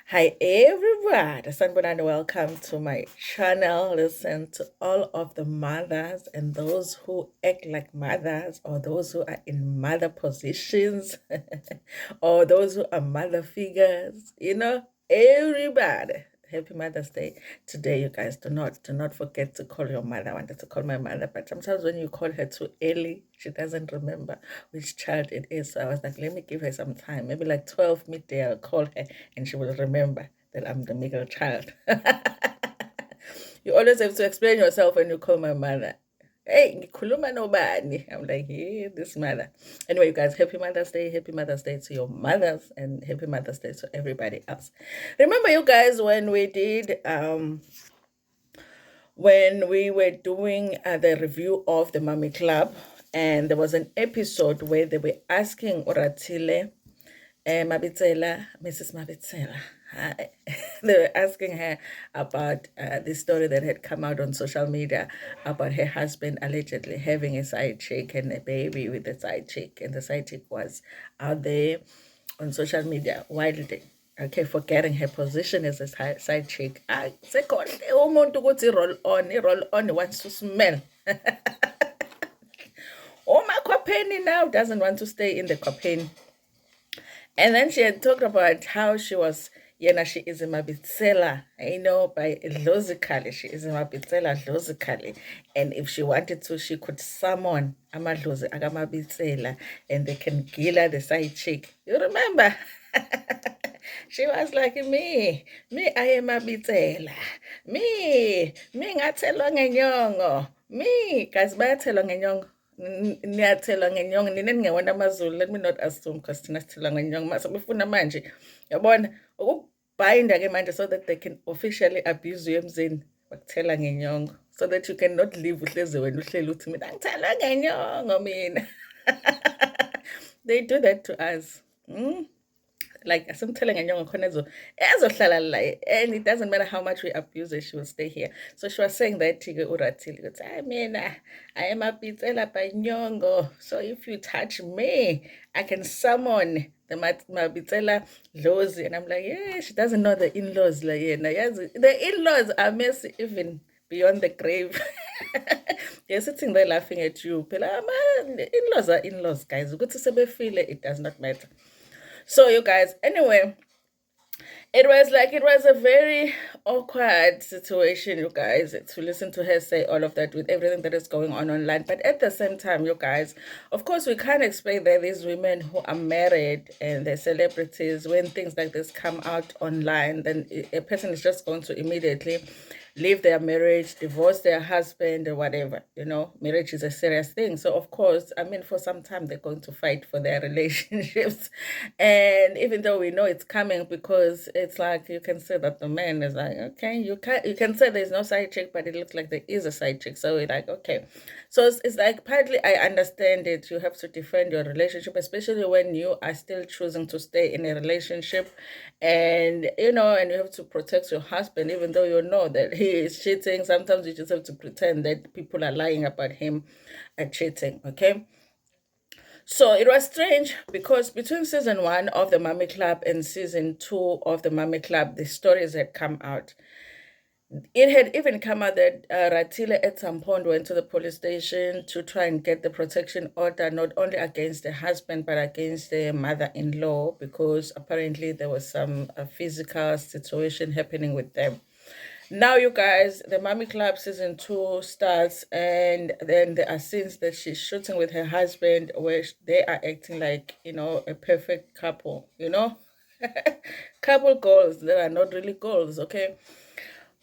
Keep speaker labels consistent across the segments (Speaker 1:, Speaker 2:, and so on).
Speaker 1: Hi everybody, Sanbonani, welcome to my channel. Listen to all of the mothers and those who act like mothers or those who are in mother positions or those who are mother figures, everybody. Happy Mother's Day today, you guys. Do not forget to call your mother. I wanted to call my mother, but sometimes when you call her too early, she doesn't remember which child it is. So I was like, let me give her some time. Maybe like 12 midday, I'll call her and she will remember that I'm the middle child. You always have to explain yourself when you call my mother. Hey, ngikhuluma nobani? I'm like, yeah, this mother. Anyway, you guys, happy Mother's Day. Happy Mother's Day to your mothers and happy Mother's Day to everybody else. Remember, you guys, when we were doing the review of the Mummy Club, and there was an episode where they were asking Ratile Mabitsela, Mrs. Mabitsela. They were asking her about the story that had come out on social media about her husband allegedly having a side chick and a baby with a side chick, and the side chick was out there on social media wildly. Okay, forgetting her position as a side chick. Second, umuntu ukuthi roll on wants to smell. Oma Kwapeni now doesn't want to stay in the Kwapeni. And then she had talked about how she was, she is a Mabitsela, by logically. She is a Mabitsela logically. And if she wanted to, she could summon Amadlozi Agamabitsela and they can kill her the side chick. You remember? She was like, me, I am Mabitsela. Me, ngathelwa ngenyongo. Me, kazi bayathelwa ngenyongo. Niyathelwa ngenyongo nina ningewona amazulu, let me not assume because thina sithelwa ngenyongo mase befuna manje yabona ukubhinda ke manje so that they can officially abuse you emzini bakuthela ngenyongo so that you cannot live uhlezi wena uhleli uthi mina ngithelwa ngenyongo mina. They do that to us. Like asimthele ngenyongo khona ezohlala la, and it doesn't matter how much we abuse her, she will stay here. So she was saying that to Ratile ukuthi I mean, I am a Mabitsela by nyongo, so if you touch me I can summon the Mabitsela laws. And I'm like, yeah, she doesn't know the in-laws like, yeah, the in-laws are messy even beyond the grave. They're sitting there laughing at you. In-laws are in-laws, guys. Ukuthi sebefile, it does not matter. So you guys, anyway, it was a very awkward situation, you guys, to listen to her say all of that with everything that is going on online. But at the same time, you guys, of course, we can't expect that these women who are married and they're celebrities, when things like this come out online, then a person is just going to immediately leave their marriage, divorce their husband, or whatever. Marriage is a serious thing. So, of course, I mean, for some time, they're going to fight for their relationships. And even though we know it's coming, because it's like you can say that the man is like, okay, you can say there's no side chick, but it looks like there is a side chick. So we're like, okay. So it's like partly I understand it. You have to defend your relationship, especially when you are still choosing to stay in a relationship, and and you have to protect your husband, even though you know that he is cheating. Sometimes you just have to pretend that people are lying about him cheating. Okay. So it was strange because between season 1 of the Mummy Club and season 2 of the Mummy Club, the stories had come out. It had even come out that Ratile at some point went to the police station to try and get the protection order, not only against the husband, but against the mother-in-law, because apparently there was some physical situation happening with them. Now, you guys, the Mummy Club season 2 starts, and then there are scenes that she's shooting with her husband where they are acting like, a perfect couple. Couple goals that are not really goals, okay?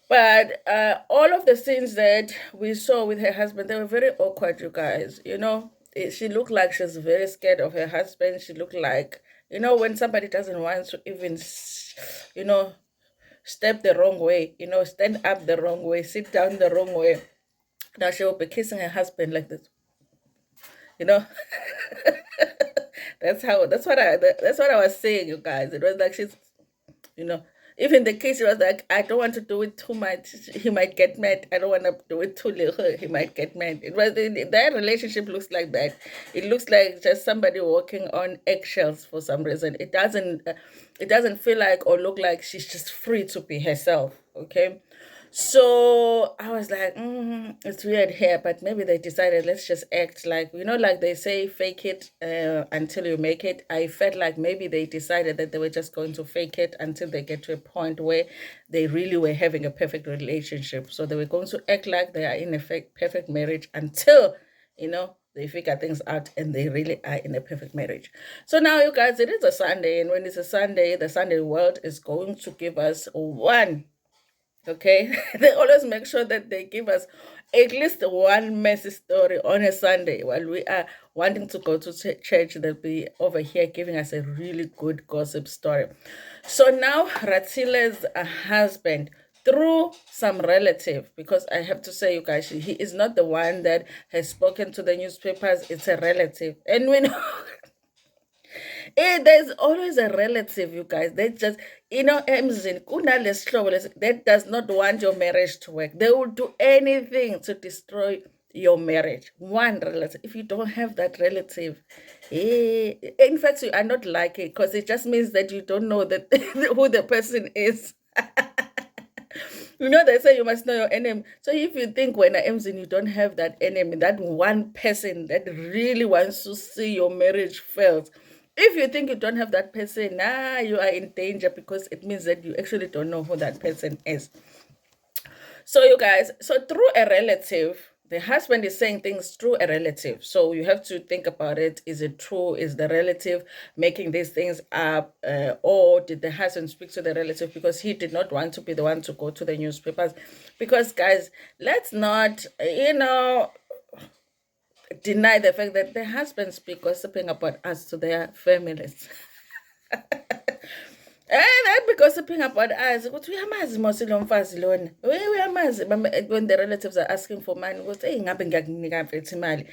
Speaker 1: But all of the scenes that we saw with her husband, they were very awkward, you guys. She looked like she's very scared of her husband. She looked like, when somebody doesn't want to even, you know, step the wrong way, stand up the wrong way, sit down the wrong way. Now she will be kissing her husband like this, you know. That's what I was saying, you guys. It was like she's, you know, Even the kids, he was like, I don't want to do it too much. He might get mad. I don't want to do it too little. He might get mad. It was their relationship looks like that. It looks like just somebody walking on eggshells for some reason. It doesn't feel like or look like she's just free to be herself. Okay. So I was like, it's weird here, but maybe they decided let's just act like, like they say, fake it until you make it. I felt like maybe they decided that they were just going to fake it until they get to a point where they really were having a perfect relationship. So they were going to act like they are in a perfect marriage until, they figure things out and they really are in a perfect marriage. So now, you guys, it is a Sunday, and when it's a Sunday, the Sunday world is going to give us one. Okay, they always make sure that they give us at least one messy story on a Sunday while we are wanting to go to church. They'll be over here giving us a really good gossip story. So now, Ratile's husband, through some relative, because I have to say, you guys, he is not the one that has spoken to the newspapers, it's a relative. And we know there's always a relative, you guys. They just, emzini kunalesi hlobo that does not want your marriage to work. They will do anything to destroy your marriage. One relative. If you don't have that relative, in fact, you are not lucky because it just means that you don't know that who the person is. They say you must know your enemy. So if you think when I am in, you don't have that enemy, that one person that really wants to see your marriage fail. If you think you don't have that person, you are in danger because it means that you actually don't know who that person is. So you guys, through a relative, the husband is saying things through a relative. So you have to think about it. Is it true? Is the relative making these things up? Or did the husband speak to the relative because he did not want to be the one to go to the newspapers? Because guys, let's not, deny the fact that the husbands speak gossiping about us to their families. They'd be gossiping about us. Ukuthi uyamazi mos lo mfazi lona. Uyamazi when the relatives are asking for money. Ukuthi hey ngabe ngiyakunika mfethu imali.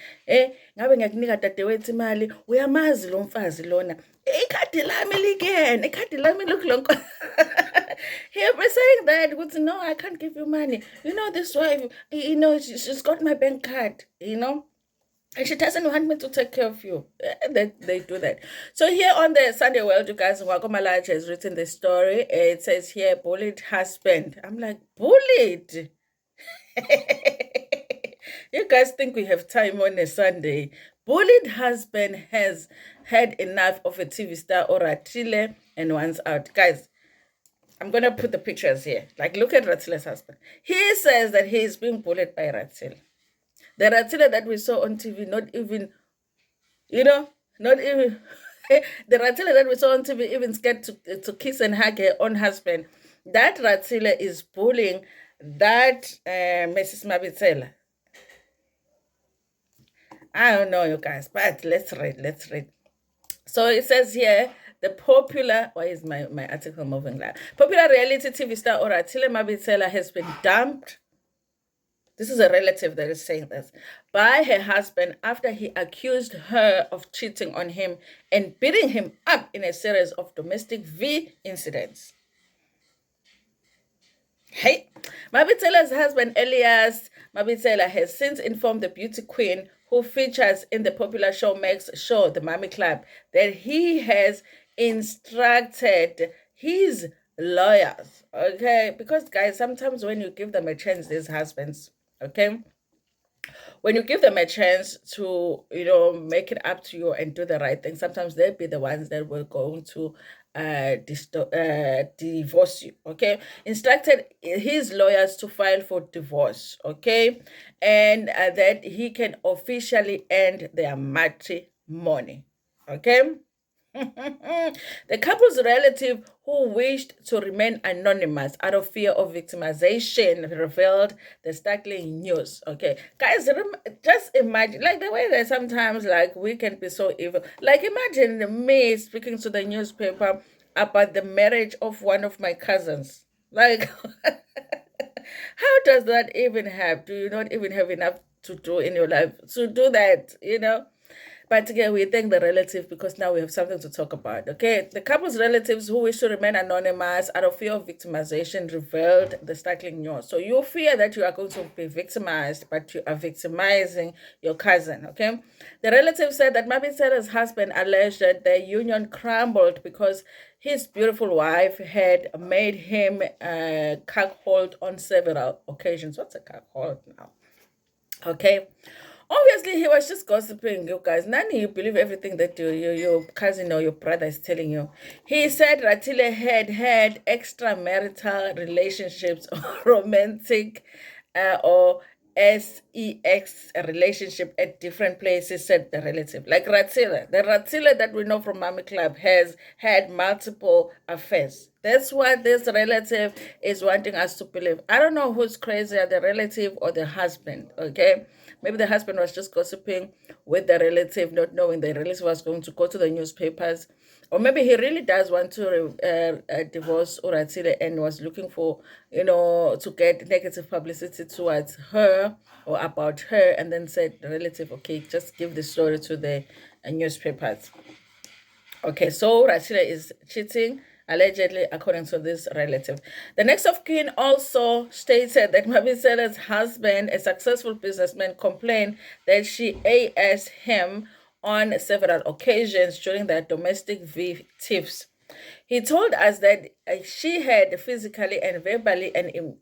Speaker 1: Ngabe ngiyakunika dadewethu imali. Uyamazi lo mfazi lona. Ikhadi lami likene. Ikhadi lami lokulonke. He'll be saying that. Ukuthi no, I can't give you money. This wife, she's got my bank card, and she doesn't want me to take care of you. They do that. So here on the Sunday World, you guys, Wakomalaja has written the story. It says here, bullied husband. I'm like, bullied? You guys think we have time on a Sunday? Bullied husband has had enough of a TV star or Ratile and wants out. Guys, I'm going to put the pictures here. Like, look at Ratile's husband. He says that he is being bullied by Ratile. The Ratile that we saw on TV, not even the Ratile that we saw on TV even scared to kiss and hug her own husband. That Ratile is bullying that Mrs. Mabitsela. I don't know, you guys, but let's read. So it says here, the popular, why is my article moving like? Popular reality TV star Ratile Mabitsela has been dumped. This is a relative that is saying this, by her husband after he accused her of cheating on him and beating him up in a series of domestic incidents. Hey, Mabitsela's husband Elias Mabitsela has since informed the beauty queen who features in the popular Showmax show, The Mommy Club, that he has instructed his lawyers, okay? Because guys, sometimes when you give them a chance, these husbands, okay, when you give them a chance to make it up to you and do the right thing, sometimes they'll be the ones that will go to divorce you, okay? Instructed his lawyers to file for divorce, okay, and that he can officially end their matrimony, okay. The couple's relative, who wished to remain anonymous out of fear of victimization, revealed the startling news. Okay, guys, just imagine, like the way that sometimes, like, we can be so evil. Like, imagine me speaking to the newspaper about the marriage of one of my cousins. Like, how does that even have? Do you not even have enough to do in your life to do that? But again, we thank the relative because now we have something to talk about. Okay, the couple's relatives who wish to remain anonymous out of fear of victimization revealed the startling news. So you fear that you are going to be victimized, but you are victimizing your cousin. Okay, the relative said that Mabitsela's husband alleged that their union crumbled because his beautiful wife had made him cuckold on several occasions. What's a cuckold now? Okay. Obviously, he was just gossiping, you guys. None of you believe everything that your cousin or your brother is telling you. He said Ratile had extramarital relationships or romantic or sex relationship at different places, said the relative. Like Ratile. The Ratile that we know from Mommy Club has had multiple affairs. That's what this relative is wanting us to believe. I don't know who's crazier, the relative or the husband, okay? Maybe the husband was just gossiping with the relative, not knowing the relative was going to go to the newspapers. Or maybe he really does want to divorce Uratile and was looking for, to get negative publicity towards her or about her, and then said, the relative, okay, just give the story to the newspapers. Okay, so Ratile is cheating, allegedly, according to this relative. The next of kin also stated that Mabitsela's husband, a successful businessman, complained that she AS him on several occasions during their domestic tiffs. He told us that she had physically and verbally, and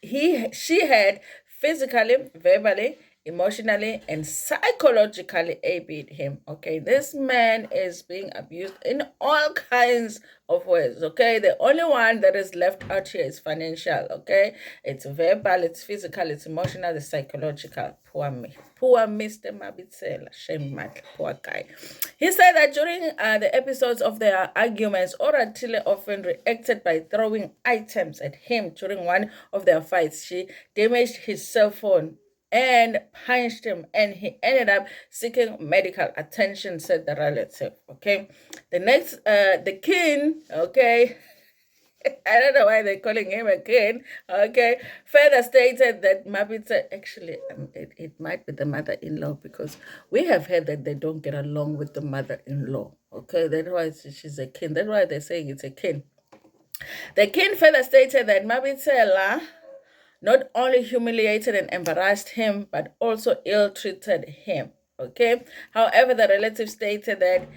Speaker 1: she had physically, verbally, emotionally, and psychologically abused him. Okay, this man is being abused in all kinds of ways. Okay, the only one that is left out here is financial. Okay, it's verbal, it's physical, it's emotional, it's psychological. Poor me. Poor Mr. Mabitsela. Shame, man. Poor guy. He said that during the episodes of their arguments, Oratile often reacted by throwing items at him. During one of their fights, she damaged his cell phone and punched him, and he ended up seeking medical attention, said the relative. Okay, the next, the king, okay, I don't know why they're calling him a king. Okay. Further stated that Mabitsa actually, it might be the mother-in-law, because we have heard that they don't get along with the mother-in-law. Okay. That's why she's a king. That's why they're saying it's a king. The king further stated that Mabitsela not only humiliated and embarrassed him, but also ill-treated him. Okay. However, the relative stated that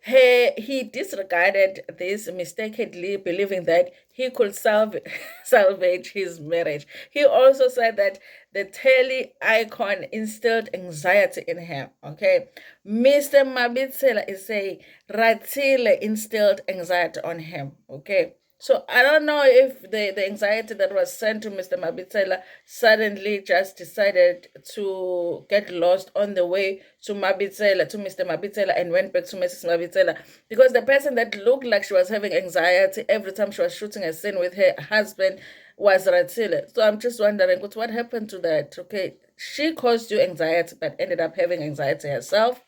Speaker 1: he disregarded this, mistakenly believing that he could salvage his marriage. He also said that the telly icon instilled anxiety in him. Okay, Mr. Mabitsela is saying Ratile instilled anxiety on him. Okay, so I don't know if the anxiety that was sent to Mr. Mabitsela suddenly just decided to get lost on the way to Mr. Mabitsela, and went back to Mrs. Mabitsela, because the person that looked like she was having anxiety every time she was shooting a scene with her husband was Ratile. So I'm just wondering, what happened to that? Okay, she caused you anxiety but ended up having anxiety herself,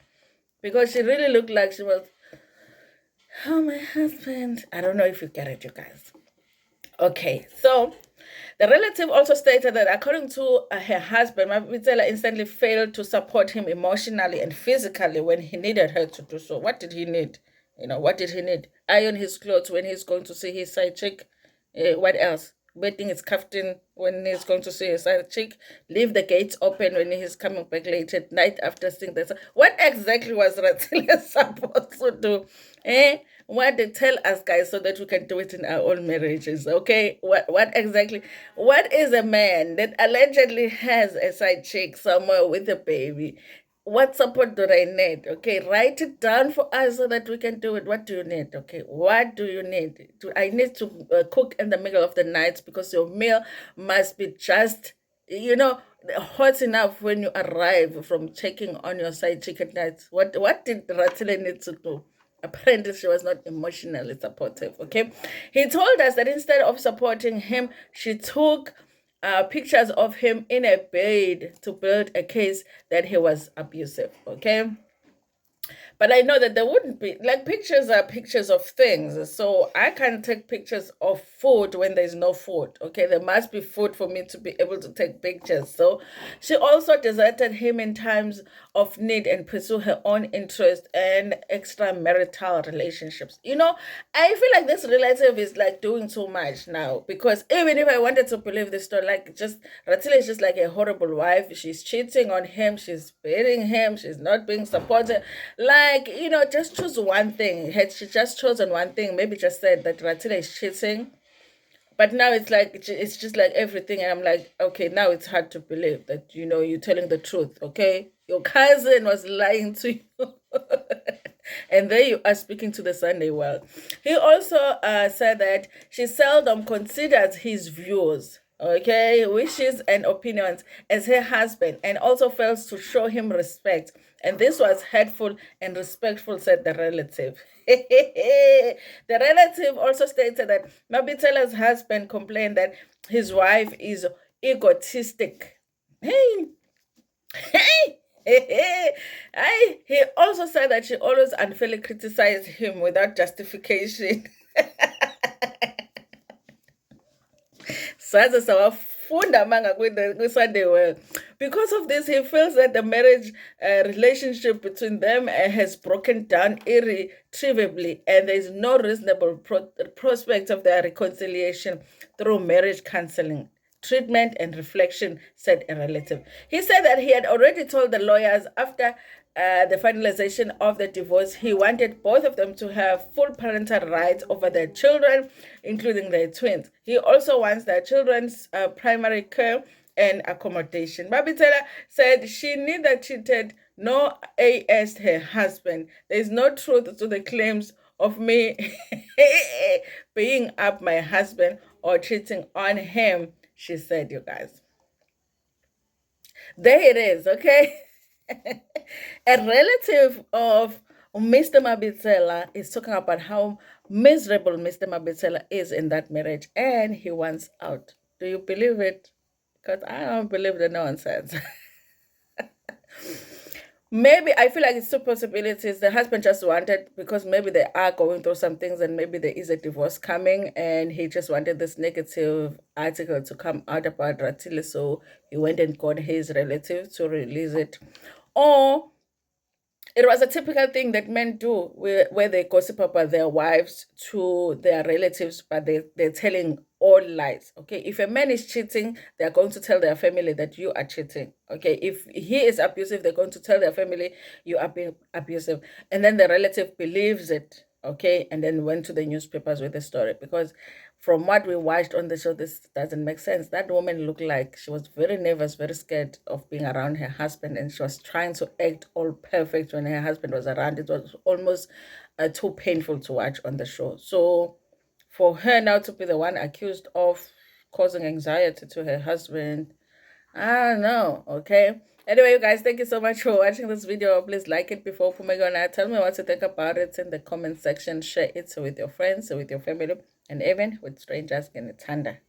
Speaker 1: because she really looked like she was, oh, my husband. I don't know if you get it, you guys. Okay, so the relative also stated that according to her husband, Mabitsela instantly failed to support him emotionally and physically when he needed her to do so. What did he need? What did he need? Iron his clothes when he's going to see his side chick. What else? Waiting his kaftan when he's going to see his side chick. Leave the gates open when he's coming back late at night after seeing that. What exactly was Ratile supposed to do? What they tell us, guys, so that we can do it in our own marriages. Okay, what exactly? What is a man that allegedly has a side chick somewhere with a baby? What support do they need? Okay, write it down for us so that we can do it. What do you need? Okay, what do you need? I need to cook in the middle of the night, because your meal must be just, hot enough when you arrive from checking on your side chick at night. What did Ratile need to do? Apparently, she was not emotionally supportive. Okay, he told us that instead of supporting him, she took pictures of him in a bed to build a case that he was abusive. Okay, But I know that there wouldn't be, like, pictures are pictures of things. So I can't take pictures of food when there's no food. Okay, there must be food for me to be able to take pictures. So she also deserted him in times of need and pursue her own interest and extramarital relationships. I feel like this relative is like doing too much now, because even if I wanted to believe this story, like, just Ratile is just like a horrible wife. She's cheating on him, she's beating him, she's not being supported. Like, just choose one thing. Had she just chosen one thing, maybe just said that Ratile is cheating. But now it's like, it's just like everything, and I'm like, okay, now it's hard to believe that you're telling the truth. Okay, your cousin was lying to you. And there you are speaking to the Sunday world. He also said that she seldom considers his views, okay, wishes and opinions as her husband, and also fails to show him respect. And this was hurtful and respectful, said the relative. The relative also stated that Mabitsela's husband complained that his wife is egotistic. Hey, hey, he also said that she always unfairly criticized him without justification. Saze sawafunda manga kwi-Sunday World. Because of this, he feels that the marriage relationship between them has broken down irretrievably, and there is no reasonable prospect of their reconciliation through marriage counseling, treatment, and reflection, said a relative. He said that he had already told the lawyers after the finalization of the divorce, he wanted both of them to have full parental rights over their children, including their twins. He also wants their children's primary care and accommodation. Mabitsela said she neither cheated nor AS'd her husband. There is no truth to the claims of me being up my husband or cheating on him, she said, you guys. There it is, okay? A relative of Mr. Mabitsela is talking about how miserable Mr. Mabitsela is in that marriage, and he wants out. Do you believe it? Because I don't believe the nonsense. Maybe I feel like it's two possibilities. The husband just wanted, because maybe they are going through some things and maybe there is a divorce coming, and he just wanted this negative article to come out about Ratile, so he went and got his relative to release it. Or it was a typical thing that men do, where they gossip about their wives to their relatives, but they're telling all lies. Okay, if a man is cheating, they're going to tell their family that you are cheating. Okay, if he is abusive, they're going to tell their family you are being abusive, and then the relative believes it. Okay, and then went to the newspapers with the story, because from what we watched on the show, this doesn't make sense. That woman looked like she was very nervous, very scared of being around her husband, and she was trying to act all perfect when her husband was around. It was almost too painful to watch on the show. So for her now to be the one accused of causing anxiety to her husband, I don't know, okay? Anyway, you guys, thank you so much for watching this video. Please like it before Pumegona. Tell me what you think about it in the comment section. Share it with your friends, with your family, and even with strangers in the thunder.